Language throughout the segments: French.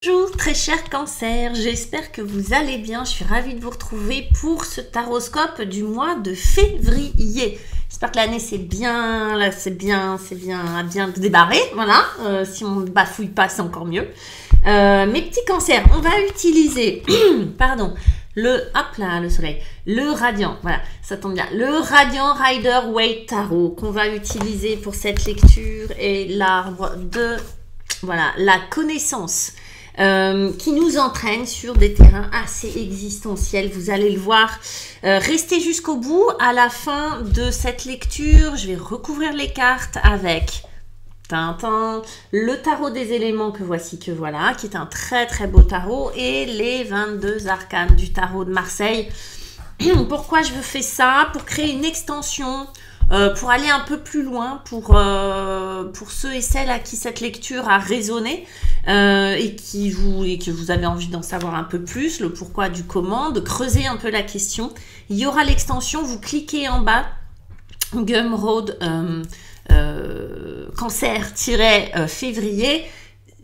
Bonjour très cher Cancer, j'espère que vous allez bien, je suis ravie de vous retrouver pour ce taroscope du mois de février. J'espère que l'année c'est bien débarré, voilà, si on ne bafouille pas c'est encore mieux. Mes petits cancers, on va utiliser, pardon, le soleil, le radiant, voilà, ça tombe bien, le radiant Rider Waite Tarot qu'on va utiliser pour cette lecture et l'arbre de, voilà, la connaissance. Qui nous entraîne sur des terrains assez existentiels, vous allez le voir. Restez jusqu'au bout. À la fin de cette lecture, je vais recouvrir les cartes avec le tarot des éléments que voici, que voilà, qui est un très très beau tarot, et les 22 arcanes du tarot de Marseille. Pourquoi je fais ça? Pour créer une extension, pour aller un peu plus loin, pour ceux et celles à qui cette lecture a résonné, et que vous avez envie d'en savoir un peu plus, le pourquoi du comment, de creuser un peu la question. Il y aura l'extension, vous cliquez en bas, Gumroad cancer-février,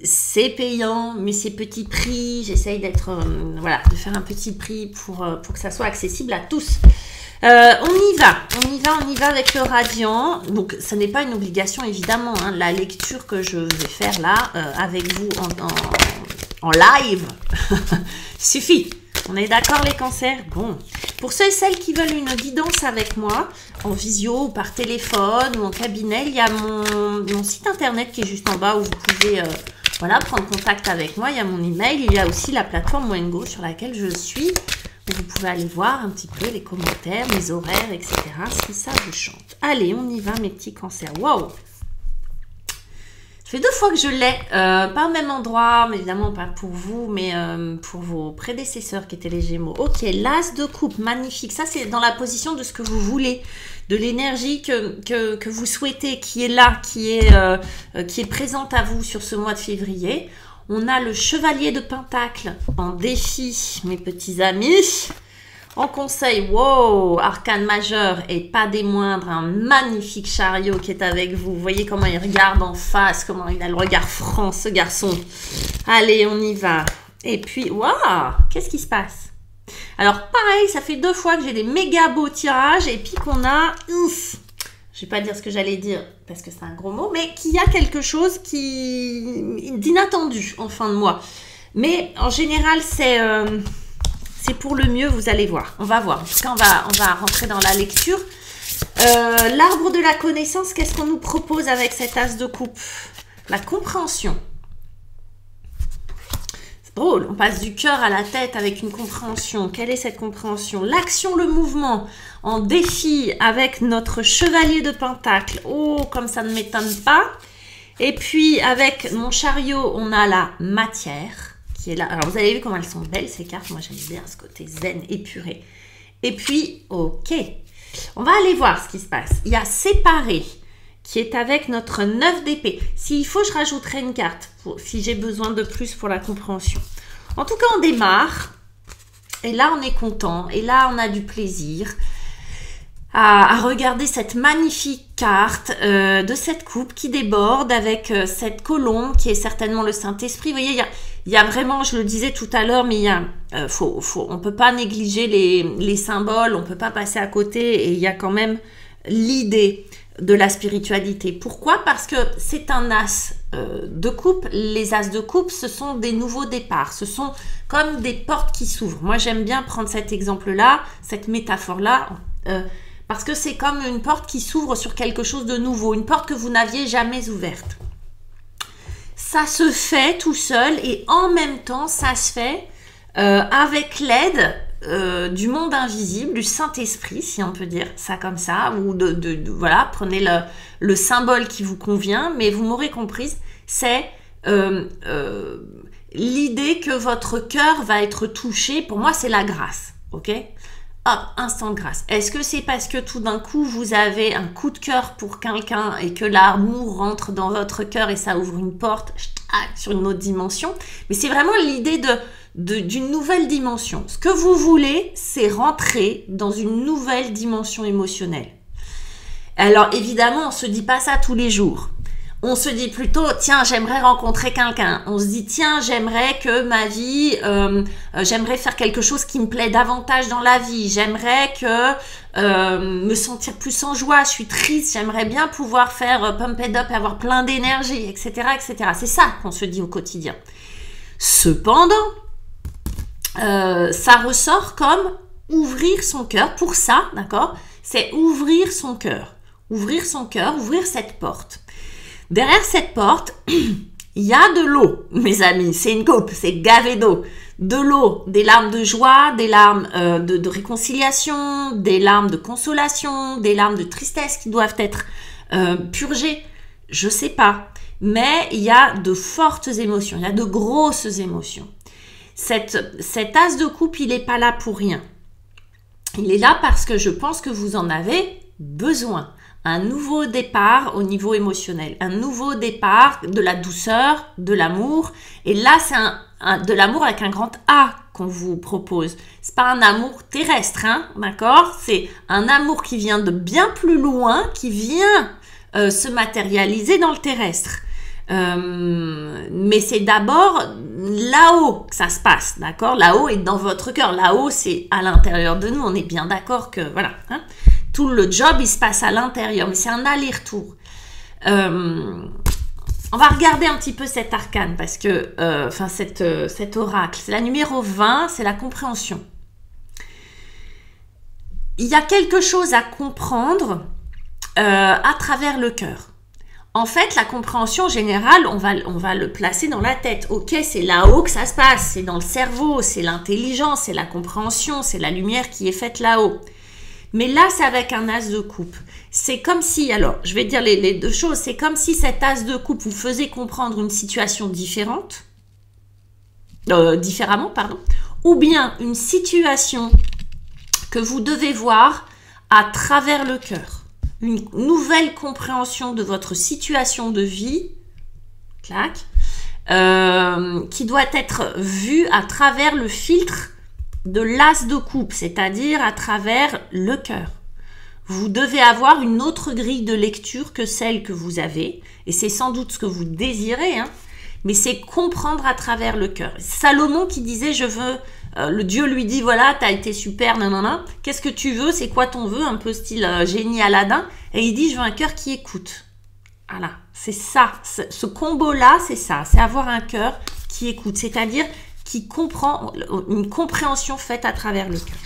c'est payant, mais c'est petit prix, j'essaye d'être, voilà, de faire un petit prix pour que ça soit accessible à tous. On y va avec le radiant. Donc, ça n'est pas une obligation, évidemment, hein. La lecture que je vais faire là, avec vous en live, suffit. On est d'accord, les cancers? Bon. Pour ceux et celles qui veulent une guidance avec moi, en visio ou par téléphone ou en cabinet, il y a mon site internet qui est juste en bas où vous pouvez voilà, prendre contact avec moi. Il y a mon email, il y a aussi la plateforme Wengo sur laquelle je suis. Vous pouvez aller voir un petit peu les commentaires, les horaires, etc. si ça vous chante. Allez, on y va, mes petits cancers. Wow! Ça fait 2 fois que je l'ai, pas au même endroit, mais évidemment pas pour vous, mais pour vos prédécesseurs qui étaient les Gémeaux. Ok, l'As de coupe, magnifique. Ça, c'est dans la position de ce que vous voulez, de l'énergie que vous souhaitez, qui est là, qui est présente à vous sur ce mois de février. On a le chevalier de Pentacle en défi, mes petits amis. En conseil, wow, arcane majeur et pas des moindres, un magnifique chariot qui est avec vous. Vous voyez comment il regarde en face, comment il a le regard franc, ce garçon. Allez, on y va. Et puis, waouh, qu'est-ce qui se passe? Alors, pareil, ça fait 2 fois que j'ai des méga beaux tirages et puis qu'on a... Ouf, je vais pas dire ce que j'allais dire parce que c'est un gros mot, mais qu'il y a quelque chose d'inattendu en fin de mois. Mais en général, c'est pour le mieux, vous allez voir. On va voir. En tout cas, on va rentrer dans la lecture. L'arbre de la connaissance, qu'est-ce qu'on nous propose avec cet as de coupe? La compréhension. C'est drôle, on passe du cœur à la tête avec une compréhension. Quelle est cette compréhension? L'action, le mouvement. En défi avec notre chevalier de Pentacle. Oh, comme ça ne m'étonne pas. Et puis, avec mon chariot, on a la matière qui est là. Alors, vous avez vu comment elles sont belles, ces cartes. Moi, j'aime bien ce côté zen, épuré. Et puis, ok. On va aller voir ce qui se passe. Il y a séparé qui est avec notre 9 d'épée. S'il faut, je rajouterai une carte si j'ai besoin de plus pour la compréhension. En tout cas, on démarre. Et là, on est content. Et là, on a du plaisir à regarder cette magnifique carte de cette coupe qui déborde avec cette colombe qui est certainement le Saint-Esprit. Vous voyez, il y a vraiment, je le disais tout à l'heure, mais il y a, on ne peut pas négliger les symboles, on ne peut pas passer à côté, et il y a quand même l'idée de la spiritualité. Pourquoi? Parce que c'est un as de coupe. Les as de coupe, ce sont des nouveaux départs, ce sont comme des portes qui s'ouvrent. Moi, j'aime bien prendre cet exemple-là, cette métaphore-là, parce que c'est comme une porte qui s'ouvre sur quelque chose de nouveau, une porte que vous n'aviez jamais ouverte. Ça se fait tout seul et en même temps, ça se fait avec l'aide du monde invisible, du Saint-Esprit, si on peut dire ça comme ça, ou voilà, prenez le symbole qui vous convient, mais vous m'aurez comprise, c'est l'idée que votre cœur va être touché. Pour moi, c'est la grâce, ok? Hop, instant de grâce. Est-ce que c'est parce que tout d'un coup, vous avez un coup de cœur pour quelqu'un et que l'amour rentre dans votre cœur et ça ouvre une porte sur une autre dimension? Mais c'est vraiment l'idée d'une nouvelle dimension. Ce que vous voulez, c'est rentrer dans une nouvelle dimension émotionnelle. Alors, évidemment, on ne se dit pas ça tous les jours. On se dit plutôt, tiens, j'aimerais rencontrer quelqu'un. On se dit, tiens, j'aimerais que ma vie, j'aimerais faire quelque chose qui me plaît davantage dans la vie. J'aimerais que me sentir plus en joie. Je suis triste, j'aimerais bien pouvoir faire pump it up et avoir plein d'énergie, etc., etc. C'est ça qu'on se dit au quotidien. Cependant, ça ressort comme ouvrir son cœur. Pour ça, d'accord, c'est ouvrir son cœur. Ouvrir son cœur, ouvrir cette porte. Derrière cette porte, il y a de l'eau, mes amis. C'est une coupe, c'est gavé d'eau. De l'eau, des larmes de joie, des larmes de réconciliation, des larmes de consolation, des larmes de tristesse qui doivent être purgées. Je sais pas. Mais il y a de fortes émotions, il y a de grosses émotions. Cet as de coupe, il n'est pas là pour rien. Il est là parce que je pense que vous en avez besoin. Un nouveau départ au niveau émotionnel, un nouveau départ de la douceur, de l'amour. Et là, c'est de l'amour avec un grand A qu'on vous propose. C'est pas un amour terrestre, hein, d'accord? C'est un amour qui vient de bien plus loin, qui vient se matérialiser dans le terrestre. Mais c'est d'abord là-haut que ça se passe, d'accord? Là-haut est dans votre cœur. Là-haut, c'est à l'intérieur de nous. On est bien d'accord que, voilà, hein? Tout le job, il se passe à l'intérieur, mais c'est un aller-retour. On va regarder un petit peu cet arcane, parce que, cet oracle, c'est la numéro 20, c'est la compréhension. Il y a quelque chose à comprendre à travers le cœur. En fait, la compréhension générale, on va le placer dans la tête. Ok, c'est là-haut que ça se passe, c'est dans le cerveau, c'est l'intelligence, c'est la compréhension, c'est la lumière qui est faite là-haut. Mais là, c'est avec un as de coupe. C'est comme si, alors, je vais dire les deux choses, c'est comme si cet as de coupe vous faisait comprendre une situation différemment, ou bien une situation que vous devez voir à travers le cœur. Une nouvelle compréhension de votre situation de vie, clac, qui doit être vue à travers le filtre de l'as de coupe, c'est-à-dire à travers le cœur. Vous devez avoir une autre grille de lecture que celle que vous avez, et c'est sans doute ce que vous désirez, hein, mais c'est comprendre à travers le cœur. Salomon qui disait, je veux, le Dieu lui dit, voilà, tu as été super, nanana, qu'est-ce que tu veux, c'est quoi ton vœu, un peu style génie Aladdin, et il dit, je veux un cœur qui écoute. Voilà, c'est ça, ce combo-là, c'est ça, c'est avoir un cœur qui écoute, c'est-à-dire qui comprend, une compréhension faite à travers le cœur.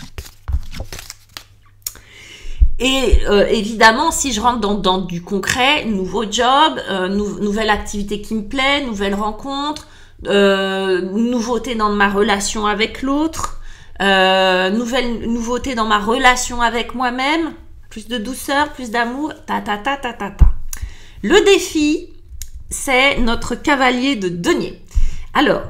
Et évidemment, si je rentre dans du concret, nouveau job, nouvelle activité qui me plaît, nouvelle rencontre, nouveauté dans ma relation avec l'autre, nouvelle nouveauté dans ma relation avec moi-même, plus de douceur, plus d'amour, Le défi, c'est notre cavalier de denier. Alors,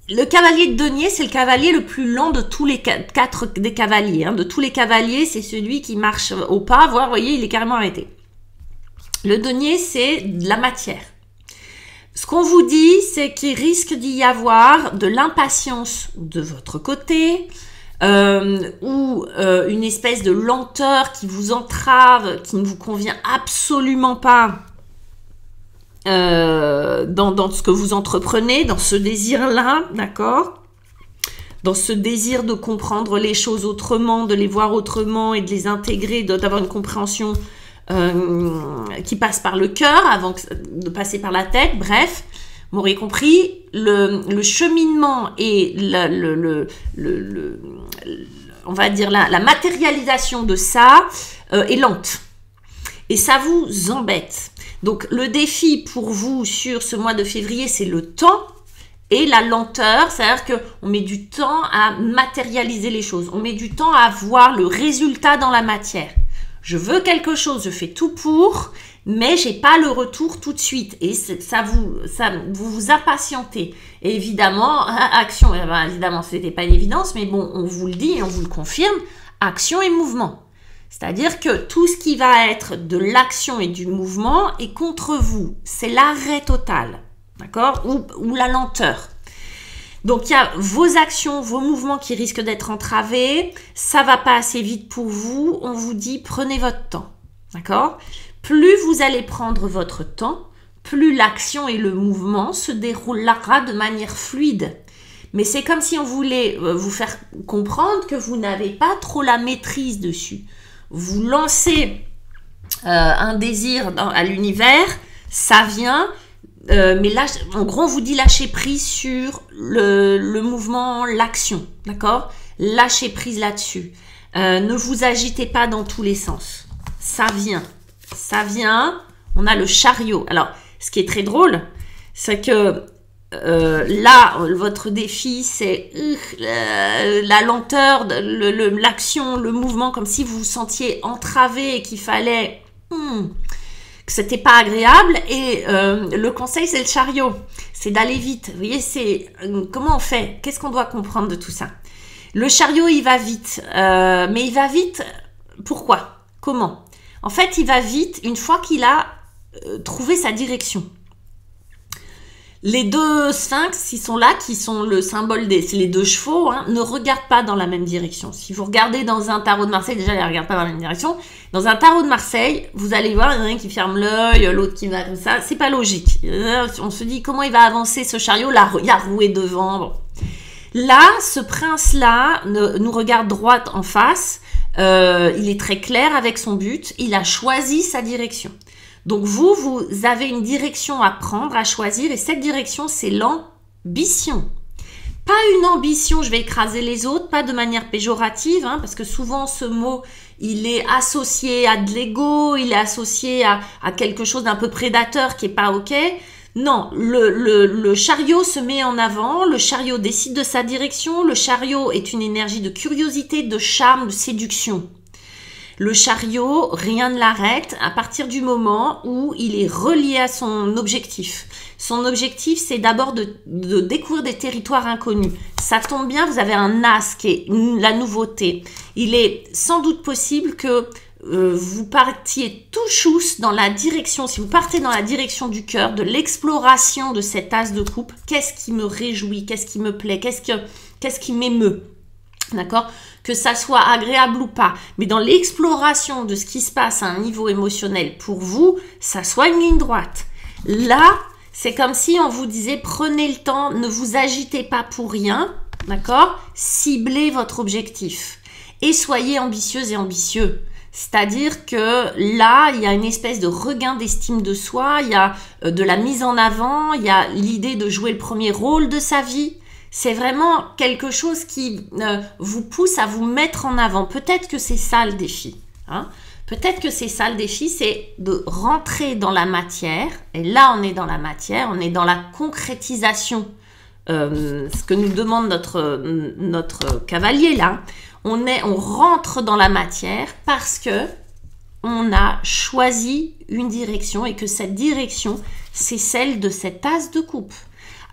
le cavalier de denier, c'est le cavalier le plus lent de tous les quatre des cavaliers. Hein. De tous les cavaliers, c'est celui qui marche au pas. Vous voyez, il est carrément arrêté. Le denier, c'est de la matière. Ce qu'on vous dit, c'est qu'il risque d'y avoir de l'impatience de votre côté, ou une espèce de lenteur qui vous entrave, qui ne vous convient absolument pas. Dans ce que vous entreprenez, dans ce désir-là, d'accord? Dans ce désir de comprendre les choses autrement, de les voir autrement et de les intégrer, d'avoir une compréhension qui passe par le cœur avant de passer par la tête. Bref, vous m'aurez compris, le cheminement et on va dire la matérialisation de ça est lente. Et ça vous embête. Donc, le défi pour vous sur ce mois de février, c'est le temps et la lenteur. C'est-à-dire qu'on met du temps à matérialiser les choses. On met du temps à voir le résultat dans la matière. Je veux quelque chose, je fais tout pour, mais j'ai pas le retour tout de suite. Et vous vous impatientez. Et évidemment, action, évidemment, ce n'était pas une évidence, mais bon, on vous le dit et on vous le confirme, action et mouvement. C'est-à-dire que tout ce qui va être de l'action et du mouvement est contre vous. C'est l'arrêt total, d'accord? Ou la lenteur. Donc, il y a vos actions, vos mouvements qui risquent d'être entravés. Ça va pas assez vite pour vous. On vous dit, prenez votre temps, d'accord? Plus vous allez prendre votre temps, plus l'action et le mouvement se déroulera de manière fluide. Mais c'est comme si on voulait vous faire comprendre que vous n'avez pas trop la maîtrise dessus. Vous lancez un désir à l'univers, ça vient, mais là, en gros, on vous dit lâcher prise sur le mouvement, l'action, d'accord? Lâchez prise là-dessus. Ne vous agitez pas dans tous les sens. Ça vient. On a le chariot. Alors, ce qui est très drôle, c'est que là, votre défi, c'est la lenteur, l'action, le mouvement, comme si vous vous sentiez entravé et qu'il fallait... que c'était pas agréable. Et le conseil, c'est le chariot. C'est d'aller vite. Vous voyez, c'est... comment on fait? Qu'est-ce qu'on doit comprendre de tout ça? Le chariot, il va vite. Mais il va vite, pourquoi? Comment? En fait, il va vite une fois qu'il a trouvé sa direction. Les deux sphinx qui sont là, qui sont le symbole c'est les deux chevaux, hein, ne regardent pas dans la même direction. Si vous regardez dans un tarot de Marseille, déjà, ils ne regardent pas dans la même direction. Dans un tarot de Marseille, vous allez voir, il y en a un qui ferme l'œil, l'autre qui va comme ça. C'est pas logique. On se dit, comment il va avancer ce chariot? Là, il y a roué devant. Bon. Là, ce prince-là nous regarde droit en face. Il est très clair avec son but. Il a choisi sa direction. Donc vous avez une direction à prendre, à choisir, et cette direction, c'est l'ambition. Pas une ambition, je vais écraser les autres, pas de manière péjorative, hein, parce que souvent ce mot, il est associé à de l'ego, il est associé à quelque chose d'un peu prédateur qui est pas ok. Non, le chariot se met en avant, le chariot décide de sa direction, le chariot est une énergie de curiosité, de charme, de séduction. Le chariot, rien ne l'arrête à partir du moment où il est relié à son objectif. Son objectif, c'est d'abord de découvrir des territoires inconnus. Ça tombe bien, vous avez un as qui est la nouveauté. Il est sans doute possible que vous partiez tout chousse dans la direction, si vous partez dans la direction du cœur, de l'exploration de cet as de coupe. Qu'est-ce qui me réjouit? Qu'est-ce qui me plaît? Qu'est-ce qui m'émeut? D'accord? Que ça soit agréable ou pas, mais dans l'exploration de ce qui se passe à un niveau émotionnel pour vous, ça soit une ligne droite. Là, c'est comme si on vous disait prenez le temps, ne vous agitez pas pour rien, d'accord? Ciblez votre objectif et soyez ambitieuse et ambitieux. C'est-à-dire que là, il y a une espèce de regain d'estime de soi, il y a de la mise en avant, il y a l'idée de jouer le premier rôle de sa vie. C'est vraiment quelque chose qui vous pousse à vous mettre en avant. Peut-être que c'est ça le défi. Hein? Peut-être que c'est ça le défi, c'est de rentrer dans la matière. Et là, on est dans la matière, on est dans la concrétisation. Ce que nous demande notre cavalier là. On rentre dans la matière parce que on a choisi une direction et que cette direction, c'est celle de cet as de coupe.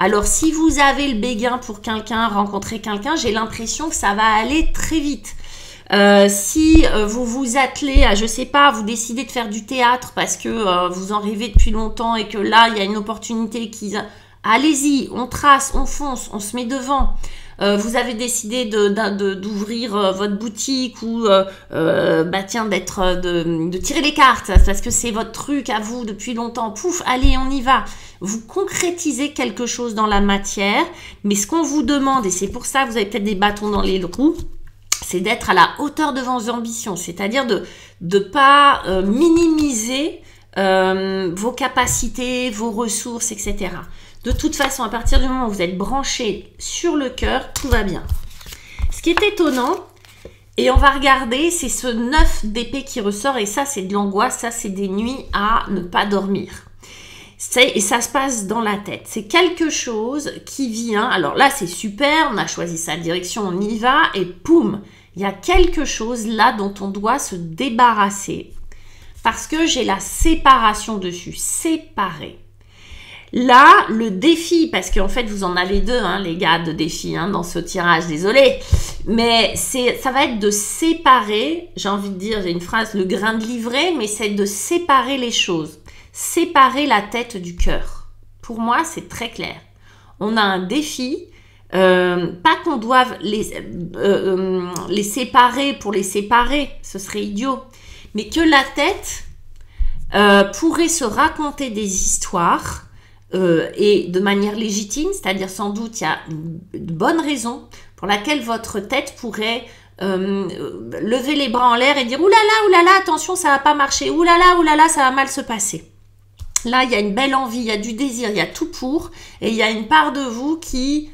Alors, si vous avez le béguin pour rencontrer quelqu'un, j'ai l'impression que ça va aller très vite. Si vous vous attelez à, je sais pas, vous décidez de faire du théâtre parce que vous en rêvez depuis longtemps et que là, il y a une opportunité qui... Allez-y, on trace, on fonce, on se met devant. Vous avez décidé d'ouvrir votre boutique ou de tirer les cartes parce que c'est votre truc à vous depuis longtemps. Pouf, allez, on y va. Vous concrétisez quelque chose dans la matière, mais ce qu'on vous demande, et c'est pour ça que vous avez peut-être des bâtons dans les roues, c'est d'être à la hauteur de vos ambitions, c'est-à-dire de ne pas minimiser vos capacités, vos ressources, etc. De toute façon, à partir du moment où vous êtes branché sur le cœur, tout va bien. Ce qui est étonnant, et on va regarder, c'est ce 9 d'épée qui ressort, et ça, c'est de l'angoisse, ça, c'est des nuits à ne pas dormir. Et ça se passe dans la tête. C'est quelque chose qui vient, alors là, c'est super, on a choisi sa direction, on y va, et poum, il y a quelque chose là dont on doit se débarrasser, parce que j'ai la séparation dessus, séparer. Là, le défi, parce qu'en fait, vous en avez deux, hein, les gars, de défis hein, dans ce tirage, désolé, mais ça va être de séparer, j'ai envie de dire, j'ai une phrase, le grain de livret, mais c'est de séparer les choses, séparer la tête du cœur. Pour moi, c'est très clair. On a un défi, pas qu'on doive les séparer pour les séparer, ce serait idiot, mais que la tête... pourrait se raconter des histoires et de manière légitime, c'est-à-dire sans doute il y a une bonne raison pour laquelle votre tête pourrait lever les bras en l'air et dire oulala, attention, ça va pas marcher, oulala, ça va mal se passer. Là, il y a une belle envie, il y a du désir, il y a tout pour, et il y a une part de vous qui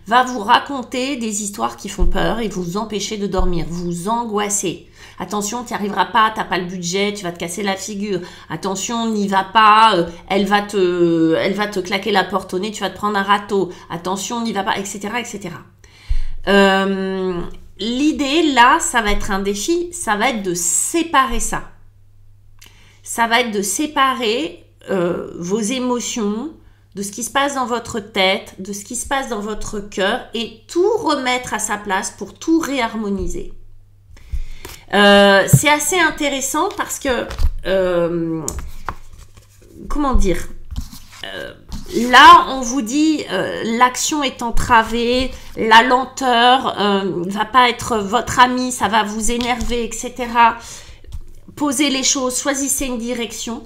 va vous raconter des histoires qui font peur et vous empêcher de dormir, vous angoisser. Attention, tu n'y arriveras pas, tu n'as pas le budget, tu vas te casser la figure. Attention, n'y va pas, elle va te claquer la porte au nez, tu vas te prendre un râteau. Attention, n'y va pas, etc., etc. L'idée, là, ça va être un défi, ça va être de séparer ça. Ça va être de séparer vos émotions de ce qui se passe dans votre tête, de ce qui se passe dans votre cœur et tout remettre à sa place pour tout réharmoniser. C'est assez intéressant parce que, comment dire, là on vous dit l'action est entravée, la lenteur va pas être votre ami, ça va vous énerver, etc. Posez les choses, choisissez une direction,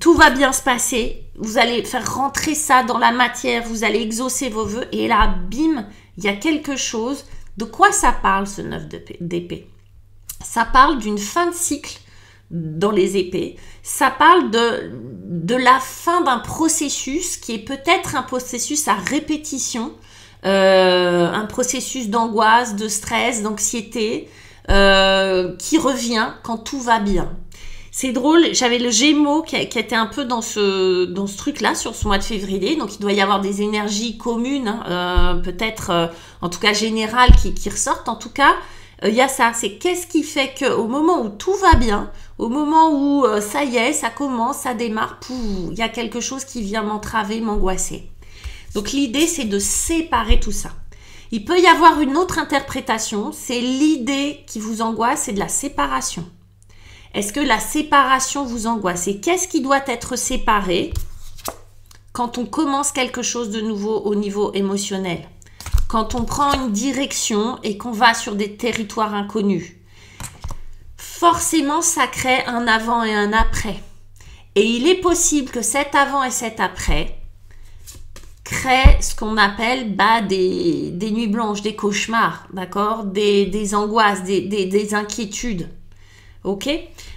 tout va bien se passer, vous allez faire rentrer ça dans la matière, vous allez exaucer vos vœux et là, bim, il y a quelque chose. De quoi ça parle ce 9 d'épée? Ça parle d'une fin de cycle dans les épées. Ça parle de la fin d'un processus qui est peut-être un processus à répétition, un processus d'angoisse, de stress, d'anxiété, qui revient quand tout va bien. C'est drôle, j'avais le Gémeaux qui était un peu dans ce truc-là sur ce mois de février, donc il doit y avoir des énergies communes, hein, peut-être en tout cas générales qui ressortent. En tout cas, il y a ça, c'est qu'est-ce qui fait qu'au moment où tout va bien, au moment où ça y est, ça commence, ça démarre, il y a quelque chose qui vient m'entraver, m'angoisser. Donc l'idée, c'est de séparer tout ça. Il peut y avoir une autre interprétation, c'est l'idée qui vous angoisse, c'est de la séparation. Est-ce que la séparation vous angoisse? Et qu'est-ce qui doit être séparé quand on commence quelque chose de nouveau au niveau émotionnel? Quand on prend une direction et qu'on va sur des territoires inconnus? Forcément, ça crée un avant et un après. Et il est possible que cet avant et cet après crée ce qu'on appelle des nuits blanches, des cauchemars, d'accord, des angoisses, des inquiétudes. Ok,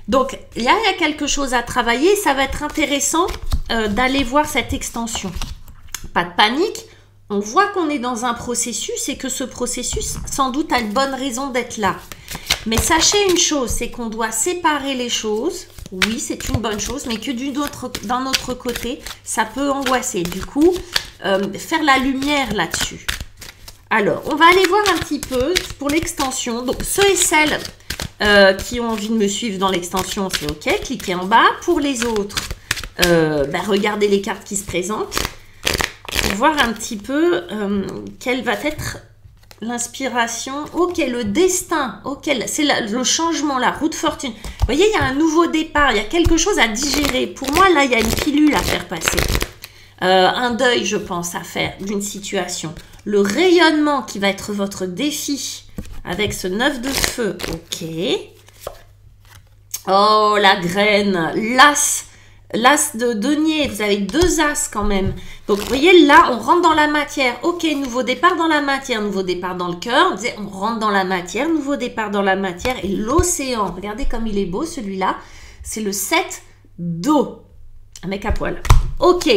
donc il y a quelque chose à travailler. Ça va être intéressant d'aller voir cette extension. Pas de panique, on voit qu'on est dans un processus et que ce processus sans doute a une bonne raison d'être là. Mais sachez une chose, c'est qu'on doit séparer les choses. Oui, c'est une bonne chose, mais que d'un autre côté, ça peut angoisser. Du coup, faire la lumière là-dessus. Alors, on va aller voir un petit peu pour l'extension. Donc, ceux et celles qui ont envie de me suivre dans l'extension, c'est OK. Cliquez en bas. Pour les autres, regardez les cartes qui se présentent pour voir un petit peu quelle va être l'inspiration. OK, le destin. OK, c'est le changement, la roue de fortune. Vous voyez, il y a un nouveau départ. Il y a quelque chose à digérer. Pour moi, là, il y a une pilule à faire passer. Un deuil, je pense, à faire d'une situation. Le rayonnement qui va être votre défi avec ce 9 de feu. OK. Oh, la graine. L'as de denier. Vous avez 2 as quand même. Donc, vous voyez, là, on rentre dans la matière. OK, nouveau départ dans la matière. Nouveau départ dans le cœur. On rentre dans la matière. Nouveau départ dans la matière. Et l'océan. Regardez comme il est beau, celui-là. C'est le 7 d'eau. Un mec à poil. OK.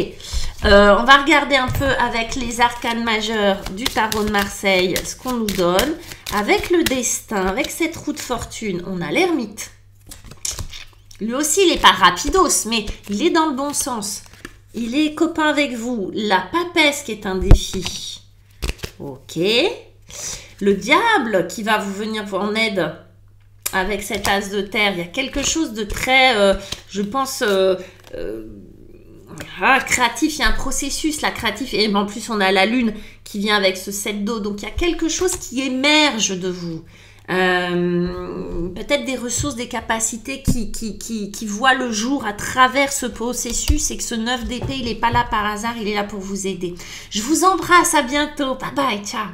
On va regarder un peu avec les arcanes majeurs du tarot de Marseille ce qu'on nous donne. Avec le destin, avec cette roue de fortune, on a l'ermite. Lui aussi, il n'est pas rapidos, mais il est dans le bon sens. Il est copain avec vous. La papesse qui est un défi. OK. Le diable qui va vous venir en aide avec cet as de terre. Il y a quelque chose de très, je pense... créatif, il y a un processus là, créatif, et en plus on a la lune qui vient avec ce 7 d'eau, donc il y a quelque chose qui émerge de vous, peut-être des ressources, des capacités qui voient le jour à travers ce processus, et que ce 9 d'épée, il n'est pas là par hasard, il est là pour vous aider. Je vous embrasse, à bientôt, bye bye, ciao.